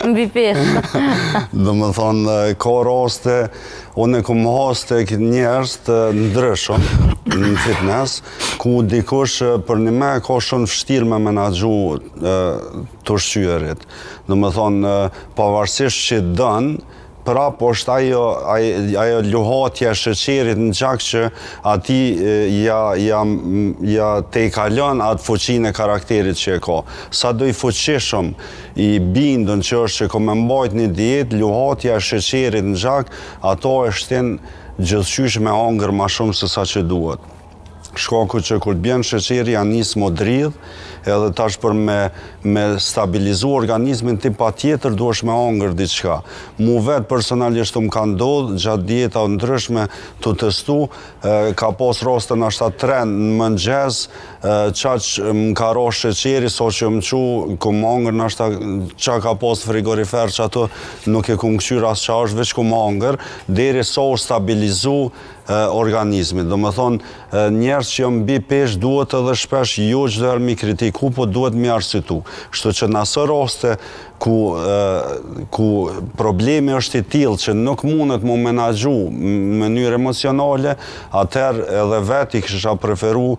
Mbi peshë. Do më thonë, ka raste, unë e kom haste këtë njerës të ndryshëm në fitness, ku dikush për një me ka shumë vështirë me menaxhu të ushqyerit. Do më thonë, pavarësisht që dënë, prapë është ajo luhatja e sheqerit në gjak që ati ja te i kalon atë fuqinë e karakterit që e ka. Sa do i fuqishëm i bindën që është që ko me mbajt një dietë, luhatja e sheqerit në gjak, ato e shtin gjithqysh me angër ma shumë se sa që duhet. Shkaku që kur bjen sheqeri janë nisë më dridh, edhe tash për me stabilizu organizmin ti pa tjetër duesh me angër diçka. Mu vetë personalisht më ka ndodhë gjatë dieta ndryshme të testu, ka pas raste në ashtat 3 në mëngjes, qaq më ka ra sheqeri, so që më qu, ku më angër në ashtat qa ka pas frigorifer që ato nuk e ku më këshyr as qa është, veç ku më angër, deri so u stabilizu organizmit. Do më thonë, njerës që jam bi pesh duhet edhe shpesh jo çdo herë mi kritiku, po duhet mi arsitu. Kështu që në asë raste ku problemi është i tillë që nuk mundet mu menaxhu në mënyrë emocionale, atëherë edhe vetë i kisha preferu